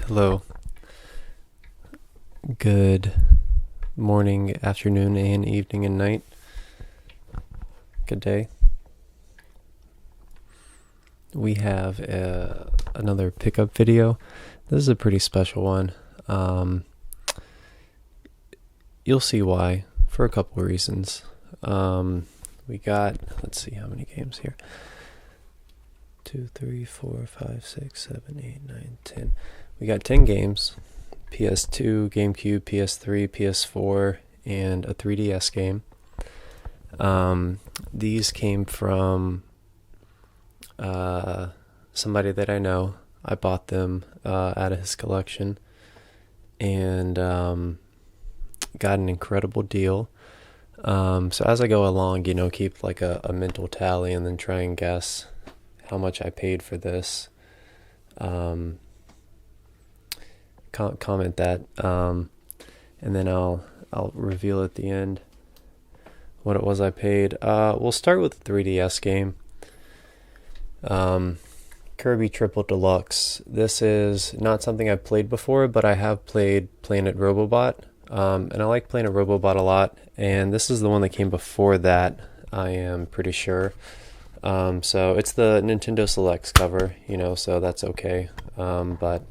Hello. Good morning, afternoon, and evening and night. Good day. We have another pickup video. This is a pretty special one. You'll see why for a couple of reasons. We got, let's see how many games here. 2, 3, 4, 5, 6, 7, 8, 9, 10. We got 10 games. PS2, Gamecube, PS3, PS4, and a 3DS game. These came from somebody that I know. I bought them out of his collection and got an incredible deal. So as I go along, keep like a mental tally and then try and guess how much I paid for this. Comment that, and then I'll reveal at the end what it was I paid. We'll start with the 3DS game. Kirby Triple Deluxe. This is not something I've played before, but I have played Planet Robobot, and I like Planet Robobot a lot, and this is the one that came before that, I am pretty sure. So it's the Nintendo Selects cover, so that's okay, but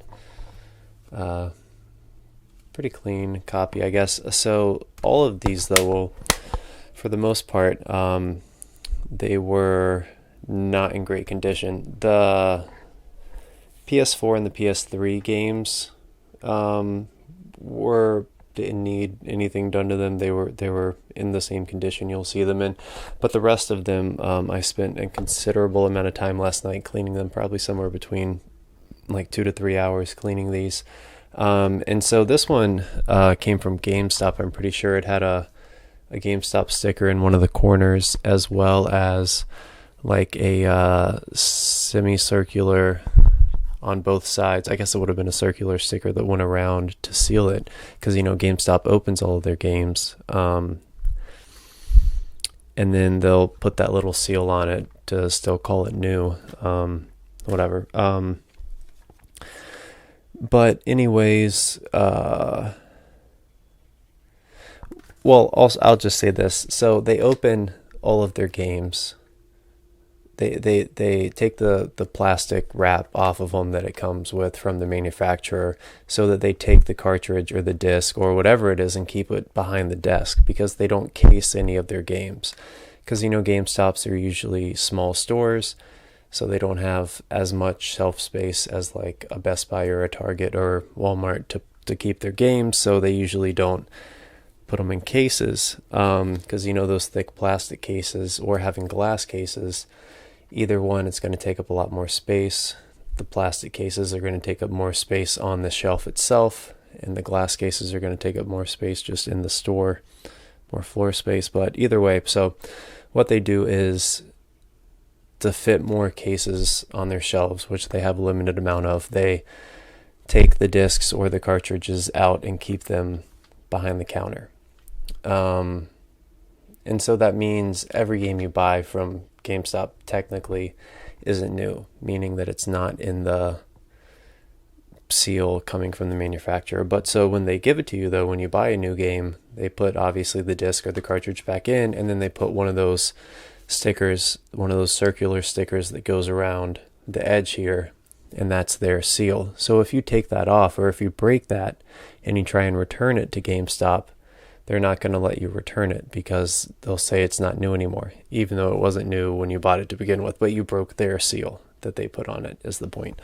pretty clean copy, I guess. So all of these, though, for the most part, they were not in great condition. The PS4 and the PS3 games didn't need anything done to them. They were in the same condition you'll see them in, but the rest of them, I spent a considerable amount of time last night cleaning them, probably somewhere between like 2 to 3 hours cleaning these. And so this one came from GameStop. I'm pretty sure it had a GameStop sticker in one of the corners, as well as like a semicircular on both sides. I guess it would have been a circular sticker that went around to seal it, because GameStop opens all of their games, and then they'll put that little seal on it to still call it new, whatever. But anyways, well, also I'll just say this. So they open all of their games. They take the plastic wrap off of them that it comes with from the manufacturer, so that they take the cartridge or the disc or whatever it is and keep it behind the desk, because they don't case any of their games. Because GameStops are usually small stores, so they don't have as much shelf space as like a Best Buy or a Target or Walmart to keep their games, so they usually don't put them in cases, because those thick plastic cases or having glass cases, either one, it's going to take up a lot more space. The plastic cases are going to take up more space on the shelf itself, and the glass cases are going to take up more space just in the store, more floor space. But either way, so what they do is, to fit more cases on their shelves, which they have a limited amount of, they take the discs or the cartridges out and keep them behind the counter. And so that means every game you buy from GameStop technically isn't new, meaning that it's not in the seal coming from the manufacturer. But so when they give it to you, though, when you buy a new game, they put obviously the disc or the cartridge back in, and then they put one of those stickers, one of those circular stickers that goes around the edge here, and that's their seal. So if you take that off, or if you break that and you try and return it to GameStop, they're not going to let you return it, because they'll say it's not new anymore, even though it wasn't new when you bought it to begin with, but you broke their seal that they put on it, is the point.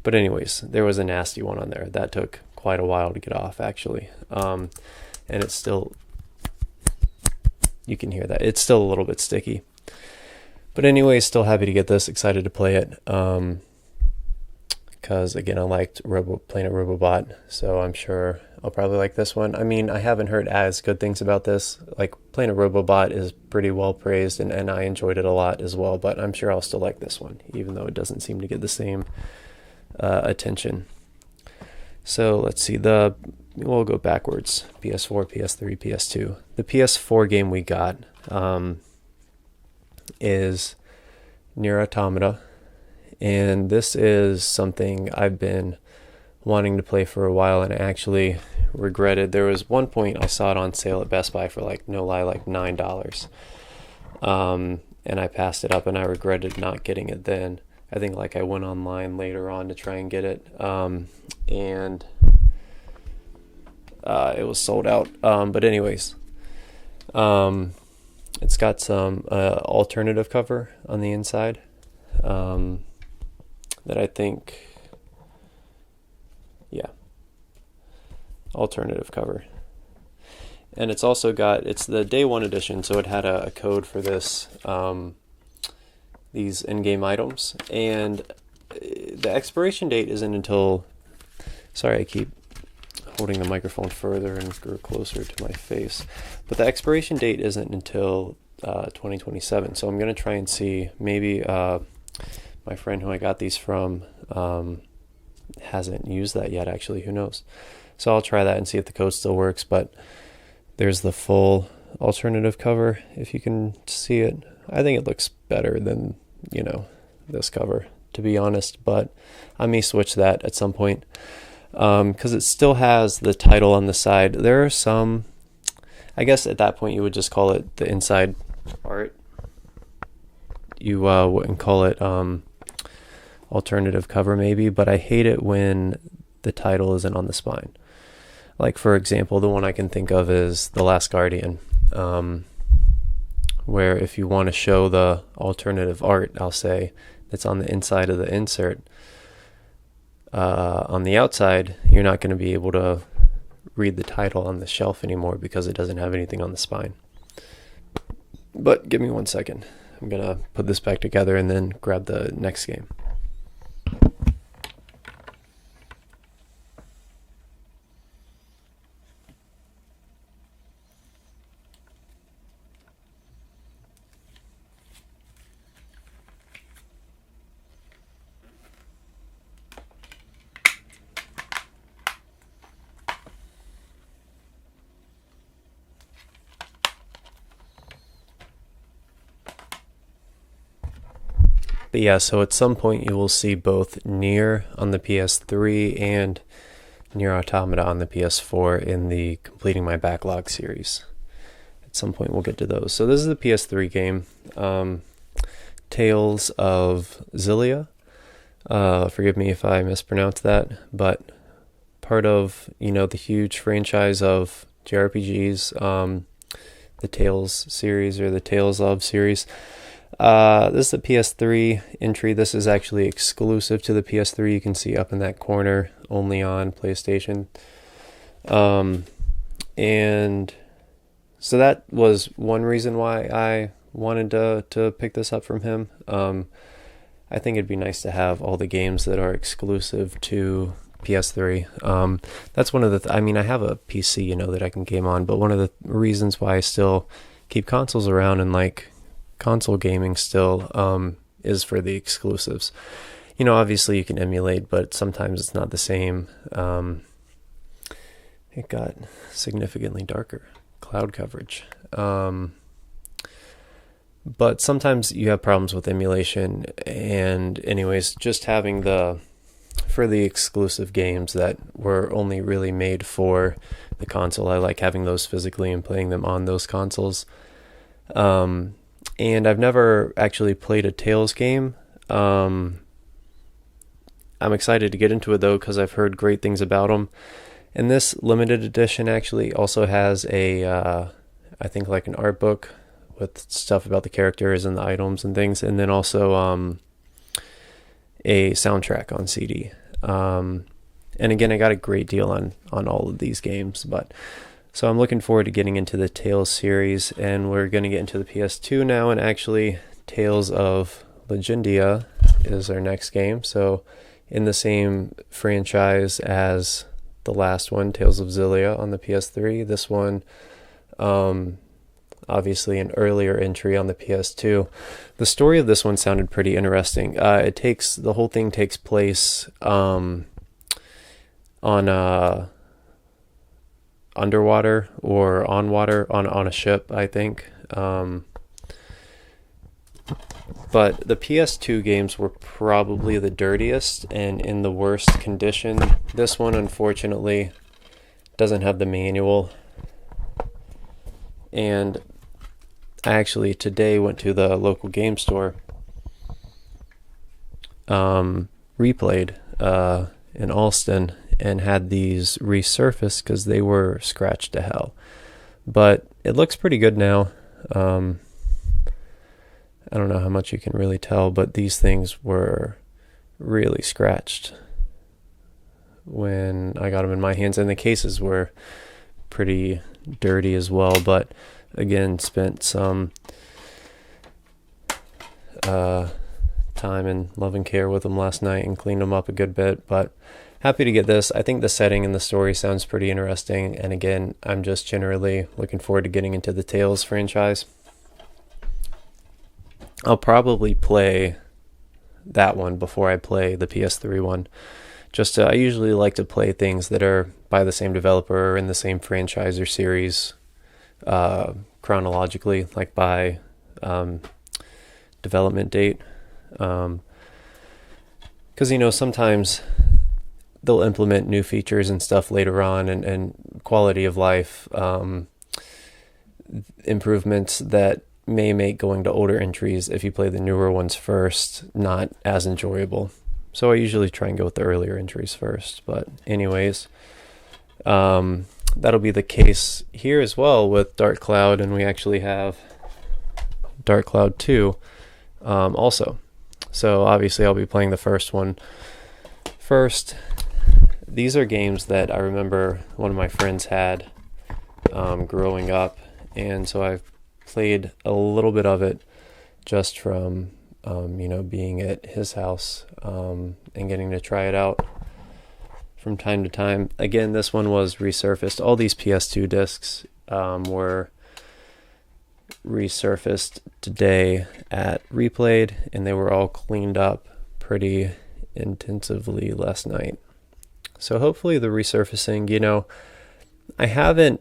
But anyways, there was a nasty one on there that took quite a while to get off, actually, and it's still, you can hear that, it's still a little bit sticky. But anyways, still happy to get this, excited to play it, because again, I liked Planet Robobot, so I'm sure I'll probably like this one. I mean, I haven't heard as good things about this. Like, Planet Robobot is pretty well praised, and I enjoyed it a lot as well, but I'm sure I'll still like this one, even though it doesn't seem to get the same attention. So let's see, we'll go backwards. PS4, PS3, PS2. The PS4 game we got is Nier Automata, and this is something I've been wanting to play for a while, and I actually regretted. There was one point I saw it on sale at Best Buy for like, no lie, like $9. And I passed it up, and I regretted not getting it then. I think like I went online later on to try and get it, and it was sold out. But anyways, it's got some alternative cover on the inside that I think, yeah, alternative cover. And it's also got, it's the day one edition, so it had a code for this, these in-game items. And the expiration date isn't until, sorry, I keep holding the microphone further and closer to my face. But the expiration date isn't until 2027. So I'm going to try and see, maybe my friend who I got these from hasn't used that yet, actually. Who knows? So I'll try that and see if the code still works. But there's the full alternative cover, if you can see it. I think it looks better than, you know, this cover, to be honest. But I may switch that at some point, because it still has the title on the side. There are some, I guess at that point you would just call it the inside art. You wouldn't call it alternative cover maybe, but I hate it when the title isn't on the spine. Like, for example, the one I can think of is The Last Guardian, where if you want to show the alternative art, I'll say, that's on the inside of the insert, on the outside, you're not going to be able to read the title on the shelf anymore because it doesn't have anything on the spine. But give me 1 second. I'm going to put this back together and then grab the next game. But yeah, so at some point you will see both Nier on the PS3 and Nier Automata on the PS4 in the Completing My Backlog series. At some point we'll get to those. So this is the PS3 game, Tales of Xillia. Forgive me if I mispronounce that, but part of, you know, the huge franchise of JRPGs, the Tales series, or the Tales of series. This is a PS3 entry. This is actually exclusive to the PS3. You can see up in that corner, only on PlayStation. And so that was one reason why I wanted to pick this up from him. I think it'd be nice to have all the games that are exclusive to PS3. That's one of the, I mean, I have a PC, you know, that I can game on, but one of the reasons why I still keep consoles around and like console gaming still is for the exclusives. You know, obviously you can emulate, but sometimes it's not the same. It got significantly darker cloud coverage. But sometimes you have problems with emulation, and anyways, just having for the exclusive games that were only really made for the console, I like having those physically and playing them on those consoles. And I've never actually played a Tales game. I'm excited to get into it though, because I've heard great things about them. And this limited edition actually also has I think like an art book with stuff about the characters and the items and things, and then also a soundtrack on CD. And again, I got a great deal on all of these games, but so I'm looking forward to getting into the Tales series, and we're going to get into the PS2 now, and actually Tales of Legendia is our next game. So in the same franchise as the last one, Tales of Xillia on the PS3, this one obviously an earlier entry on the PS2. The story of this one sounded pretty interesting. The whole thing takes place on underwater or on water, on a ship, I think. But the PS2 games were probably the dirtiest and in the worst condition. This one, unfortunately, doesn't have the manual. And I actually today went to the local game store, Replayed in Alston, and had these resurfaced because they were scratched to hell. But it looks pretty good now. I don't know how much you can really tell, but these things were really scratched when I got them in my hands, and the cases were pretty dirty as well. But again, spent some time and love and care with them last night and cleaned them up a good bit. But happy to get this. I think the setting and the story sounds pretty interesting, and again, I'm just generally looking forward to getting into the Tales franchise. I'll probably play that one before I play the PS3 one. I usually like to play things that are by the same developer or in the same franchise or series chronologically, like by development date. Because, sometimes they'll implement new features and stuff later on, and quality of life improvements that may make going to older entries, if you play the newer ones first, not as enjoyable. So I usually try and go with the earlier entries first. But anyways, that'll be the case here as well with Dark Cloud, and we actually have Dark Cloud 2 also. So obviously I'll be playing the first one first. These are games that I remember one of my friends had growing up, and so I've played a little bit of it just from being at his house and getting to try it out from time to time. Again, this one was resurfaced. All these PS2 discs were resurfaced today at Replayed, and they were all cleaned up pretty intensively last night. So hopefully the resurfacing, I haven't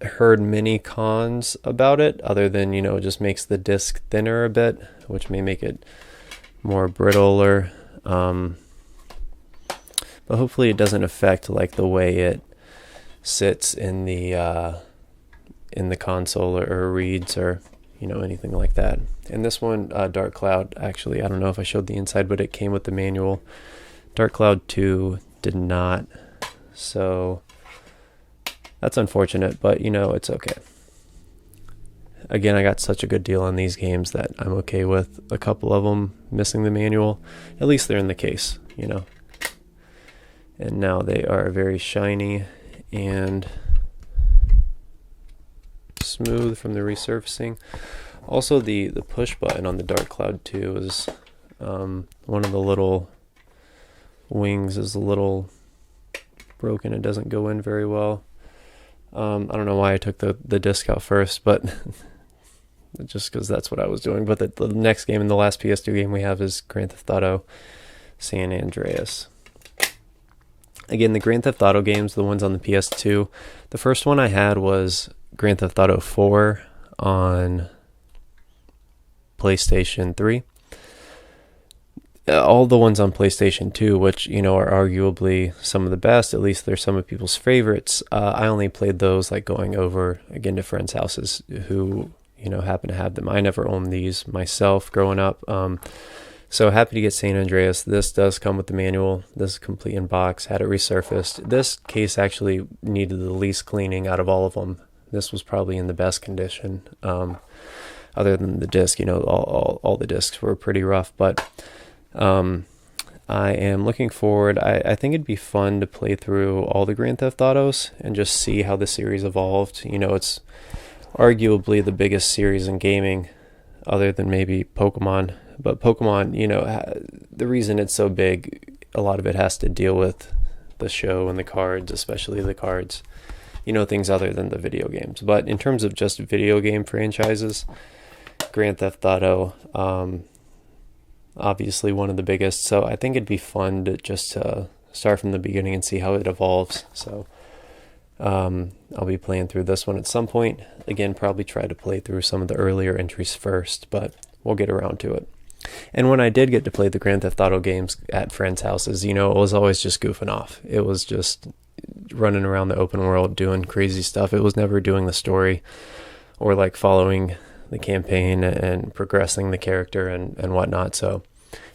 heard many cons about it other than it just makes the disc thinner a bit, which may make it more brittle, or but hopefully it doesn't affect like the way it sits in the console or reads or anything like that. And this one, Dark Cloud, actually, I don't know if I showed the inside, but it came with the manual. Dark Cloud 2 did not, so that's unfortunate, but it's okay. Again, I got such a good deal on these games that I'm okay with a couple of them missing the manual. At least they're in the case, And now they are very shiny and smooth from the resurfacing. Also, the push button on the Dark Cloud 2 is one of the little wings is a little broken. It doesn't go in very well. I don't know why I took the disc out first, but just because that's what I was doing. But the next game and the last PS2 game we have is Grand Theft Auto San Andreas. Again, the Grand Theft Auto games, the ones on the PS2, the first one I had was Grand Theft Auto 4 on PlayStation 3. All the ones on PlayStation 2, which, are arguably some of the best, at least they're some of people's favorites. I only played those like going over, again, to friends' houses who, happen to have them. I never owned these myself growing up. So happy to get San Andreas. This does come with the manual. This is complete in box, had it resurfaced. This case actually needed the least cleaning out of all of them. This was probably in the best condition. Other than the disc, all the discs were pretty rough, but I am looking forward. I think it'd be fun to play through all the Grand Theft Autos and just see how the series evolved. It's arguably the biggest series in gaming other than maybe Pokemon. But Pokemon, the reason it's so big, a lot of it has to deal with the show and the cards, especially the cards, things other than the video games. But in terms of just video game franchises, Grand Theft Auto, obviously one of the biggest, so I think it'd be fun to just start from the beginning and see how it evolves. So I'll be playing through this one at some point. Again, probably try to play through some of the earlier entries first, but we'll get around to it. And when I did get to play the Grand Theft Auto games at friends' houses, it was always just goofing off. It was just running around the open world doing crazy stuff. It was never doing the story or like following the campaign and progressing the character and whatnot. So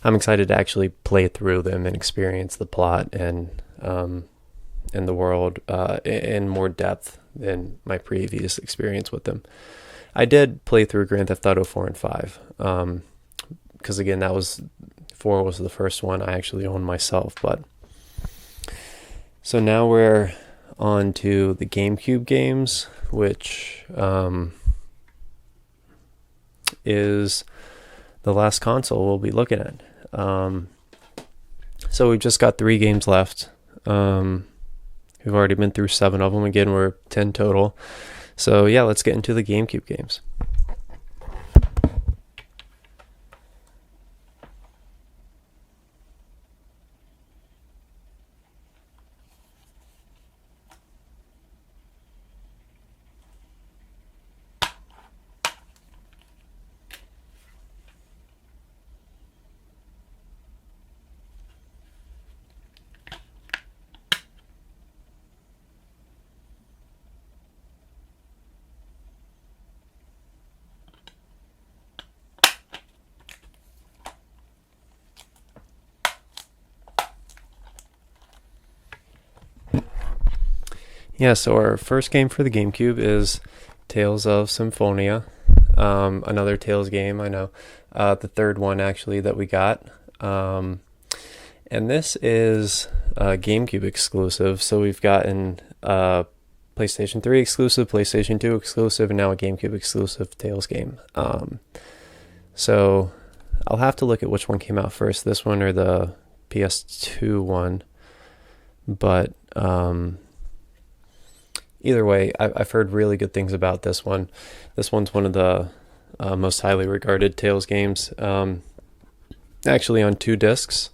I'm excited to actually play through them and experience the plot and the world in more depth than my previous experience with them. I did play through Grand Theft Auto 4 and 5, because again, 4 was the first one I actually owned myself. But so now we're on to the GameCube games, which is the last console we'll be looking at. So we've just got 3 games left. We've already been through 7 of them. Again, we're 10 total. So yeah, let's get into the GameCube games. Yeah, so our first game for the GameCube is Tales of Symphonia. Another Tales game, I know. The third one, actually, that we got. And this is a GameCube exclusive. So we've gotten PlayStation 3 exclusive, PlayStation 2 exclusive, and now a GameCube exclusive Tales game. So I'll have to look at which one came out first, this one or the PS2 one. But either way, I've heard really good things about this one. This one's one of the most highly regarded Tales games. Actually on 2 discs.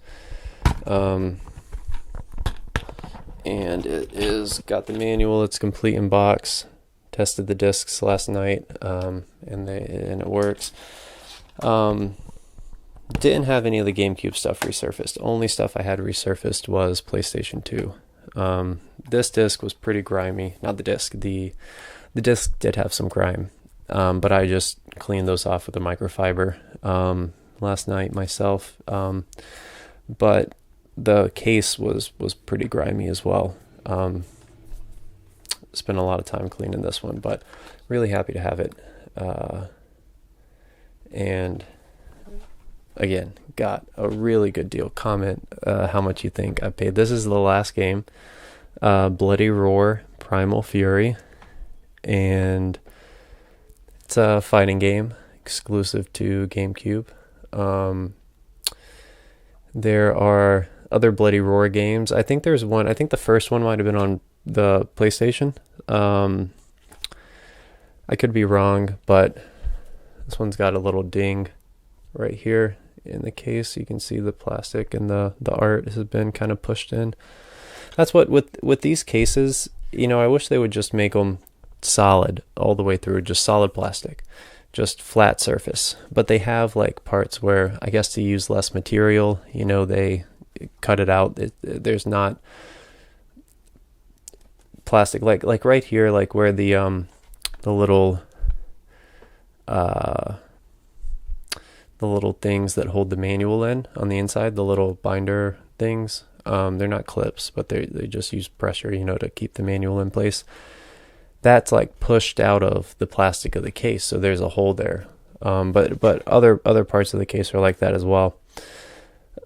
And it is got the manual. It's complete in box. Tested the discs last night, and it works. Didn't have any of the GameCube stuff resurfaced. Only stuff I had resurfaced was PlayStation 2. This disc was pretty grimy. Not the disc. The disc did have some grime, but I just cleaned those off with a microfiber last night myself. But the case was pretty grimy as well. Spent a lot of time cleaning this one, but really happy to have it. And again, got a really good deal. Comment how much you think I paid. This is the last game, Bloody Roar Primal Fury, and it's a fighting game exclusive to GameCube. There are other Bloody Roar games. I think there's one. I think the first one might have been on the PlayStation. I could be wrong, but this one's got a little ding right here in the case. You can see the plastic and the art has been kind of pushed in. That's what with these cases, I wish they would just make them solid all the way through, just solid plastic, just flat surface. But they have like parts where I guess to use less material, they cut it out. There's not plastic like right here, like where the little things that hold the manual in on the inside, the little binder things, they're not clips, but they just use pressure, to keep the manual in place. That's like pushed out of the plastic of the case, so there's a hole there. But other parts of the case are like that as well.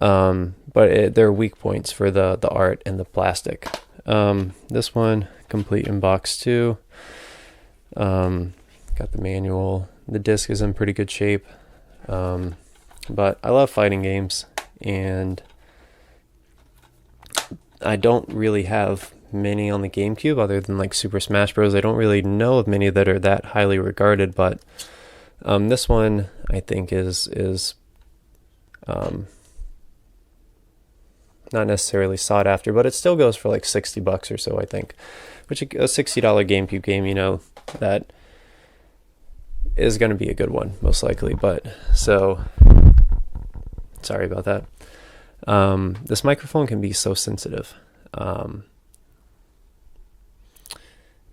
But they're weak points for the art and the plastic. This one, complete in box too. Got the manual. The disc is in pretty good shape. But I love fighting games, and I don't really have many on the GameCube other than like Super Smash Bros. I don't really know of many that are that highly regarded, but this one I think is not necessarily sought after, but it still goes for like $60 or so, I think, which a $60 GameCube game, that is going to be a good one, most likely. But so, sorry about that. This microphone can be so sensitive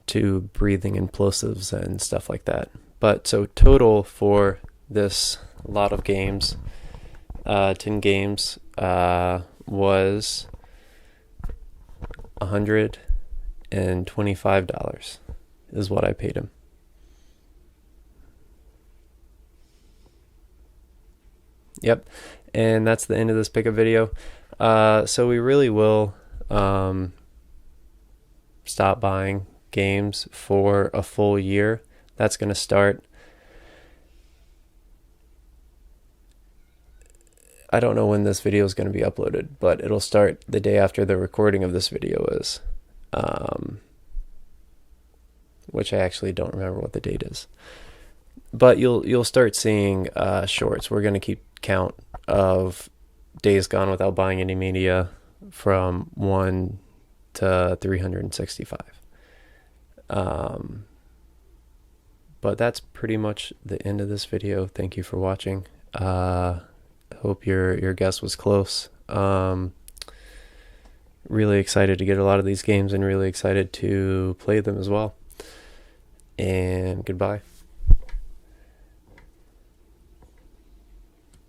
to breathing and plosives and stuff like that. But so total for this lot of games, 10 games, was $125 is what I paid him. Yep, and that's the end of this pickup video. So we really will stop buying games for a full year. That's going to start, I don't know when this video is going to be uploaded, but it'll start the day after the recording of this video is, which I actually don't remember what the date is. But you'll start seeing shorts. We're going to keep count of days gone without buying any media from 1 to 365. But that's pretty much the end of this video. Thank you for watching. Hope your guess was close. Really excited to get a lot of these games and really excited to play them as well. And goodbye.